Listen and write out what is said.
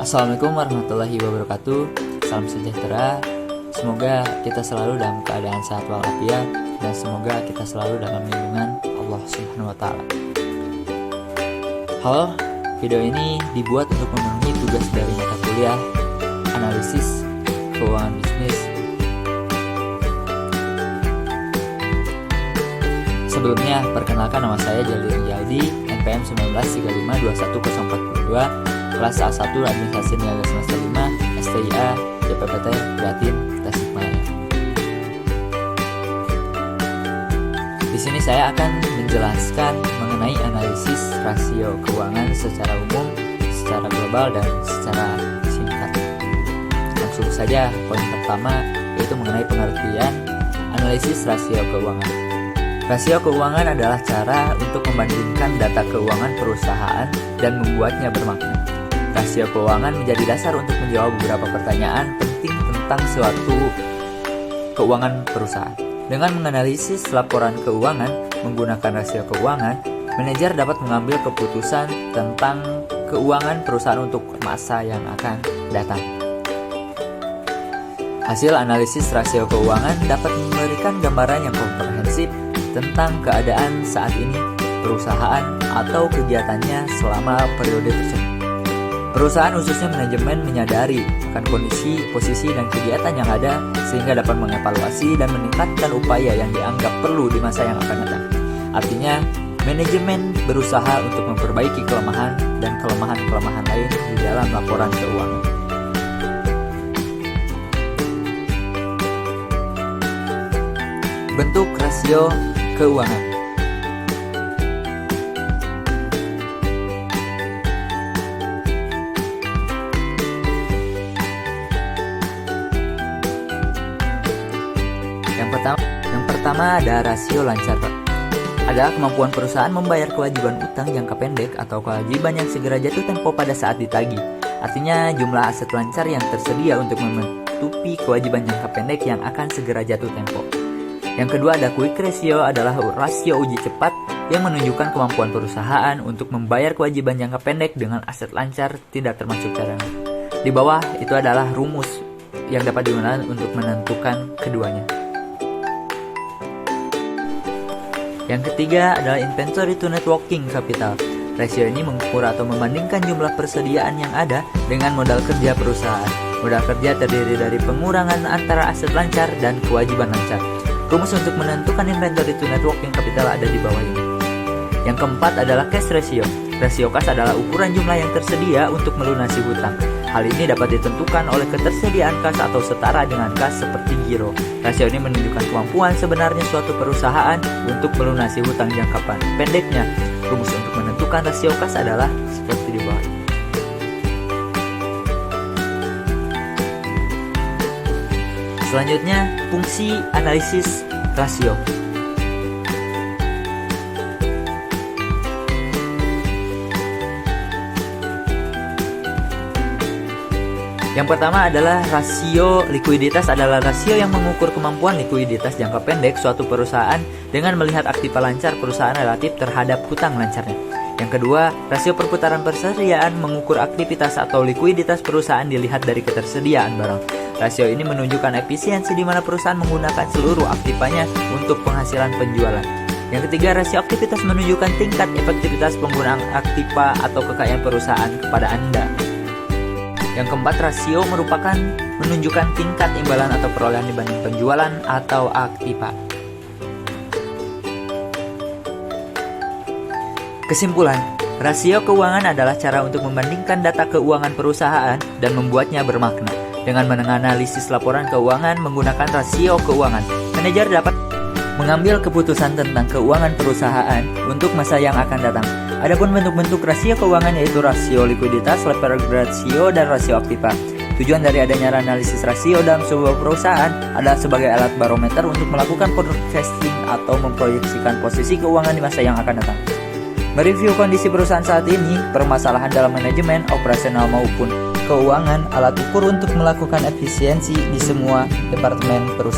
Assalamualaikum warahmatullahi wabarakatuh. Salam sejahtera. Semoga kita selalu dalam keadaan sehat walafiat dan semoga kita selalu dalam lindungan Allah Subhanahu wa taala. Halo, video ini dibuat untuk memenuhi tugas dari mata kuliah Analisis Keuangan Bisnis. Sebelumnya, perkenalkan nama saya Jalil Jaldi, NPM 1935210442, kelas A1 Administrasi Niaga semester 5, STIA, JPPT, Jatim, Tasikmalaya. Di sini saya akan menjelaskan mengenai analisis rasio keuangan secara umum, secara global, dan secara singkat. Langsung saja, poin pertama yaitu mengenai pengertian analisis rasio keuangan. Rasio keuangan adalah cara untuk membandingkan data keuangan perusahaan dan membuatnya bermakna. Rasio keuangan menjadi dasar untuk menjawab beberapa pertanyaan penting tentang suatu keuangan perusahaan. Dengan menganalisis laporan keuangan menggunakan rasio keuangan, manajer dapat mengambil keputusan tentang keuangan perusahaan untuk masa yang akan datang. Hasil analisis rasio keuangan dapat memberikan gambaran yang komprehensif tentang keadaan saat ini perusahaan atau kegiatannya selama periode tersebut. Perusahaan khususnya manajemen menyadari akan kondisi, posisi, dan kegiatan yang ada sehingga dapat mengevaluasi dan meningkatkan upaya yang dianggap perlu di masa yang akan datang. Artinya, manajemen berusaha untuk memperbaiki kelemahan dan kelemahan-kelemahan lain di dalam laporan keuangan. Bentuk rasio keuangan. Yang pertama ada rasio lancar. Adalah kemampuan perusahaan membayar kewajiban utang jangka pendek atau kewajiban yang segera jatuh tempo pada saat ditagih. Artinya jumlah aset lancar yang tersedia untuk menutupi kewajiban jangka pendek yang akan segera jatuh tempo. Yang kedua ada quick ratio, adalah rasio uji cepat yang menunjukkan kemampuan perusahaan untuk membayar kewajiban jangka pendek dengan aset lancar tidak termasuk cadangan. Di bawah itu adalah rumus yang dapat digunakan untuk menentukan keduanya. Yang ketiga adalah inventory to net working capital. Rasio ini mengukur atau membandingkan jumlah persediaan yang ada dengan modal kerja perusahaan. Modal kerja terdiri dari pengurangan antara aset lancar dan kewajiban lancar. Rumus untuk menentukan inventory to net working capital ada di bawah ini. Yang keempat adalah cash ratio. Rasio kas adalah ukuran jumlah yang tersedia untuk melunasi hutang. Hal ini dapat ditentukan oleh ketersediaan kas atau setara dengan kas seperti giro. Rasio ini menunjukkan kemampuan sebenarnya suatu perusahaan untuk melunasi hutang jangka pendeknya. Rumus untuk menentukan rasio kas adalah seperti di bawah. Selanjutnya, fungsi analisis rasio. Yang pertama adalah rasio likuiditas, adalah rasio yang mengukur kemampuan likuiditas jangka pendek suatu perusahaan dengan melihat aktiva lancar perusahaan relatif terhadap hutang lancarnya. Yang kedua, rasio perputaran persediaan mengukur aktivitas atau likuiditas perusahaan dilihat dari ketersediaan barang. Rasio ini menunjukkan efisiensi di mana perusahaan menggunakan seluruh aktivanya untuk penghasilan penjualan. Yang ketiga, rasio aktivitas menunjukkan tingkat efektivitas penggunaan aktiva atau kekayaan perusahaan kepada Anda. Yang keempat, rasio merupakan menunjukkan tingkat imbalan atau perolehan dibanding penjualan atau aktiva. Kesimpulan, rasio keuangan adalah cara untuk membandingkan data keuangan perusahaan dan membuatnya bermakna. Dengan menganalisis laporan keuangan menggunakan rasio keuangan, manajer dapat mengambil keputusan tentang keuangan perusahaan untuk masa yang akan datang. Adapun bentuk-bentuk rasio keuangan yaitu rasio likuiditas, leverage ratio, dan rasio aktiva. Tujuan dari adanya analisis rasio dalam sebuah perusahaan adalah sebagai alat barometer untuk melakukan forecasting atau memproyeksikan posisi keuangan di masa yang akan datang. Mereview kondisi perusahaan saat ini, permasalahan dalam manajemen, operasional maupun keuangan, alat ukur untuk melakukan efisiensi di semua departemen perusahaan.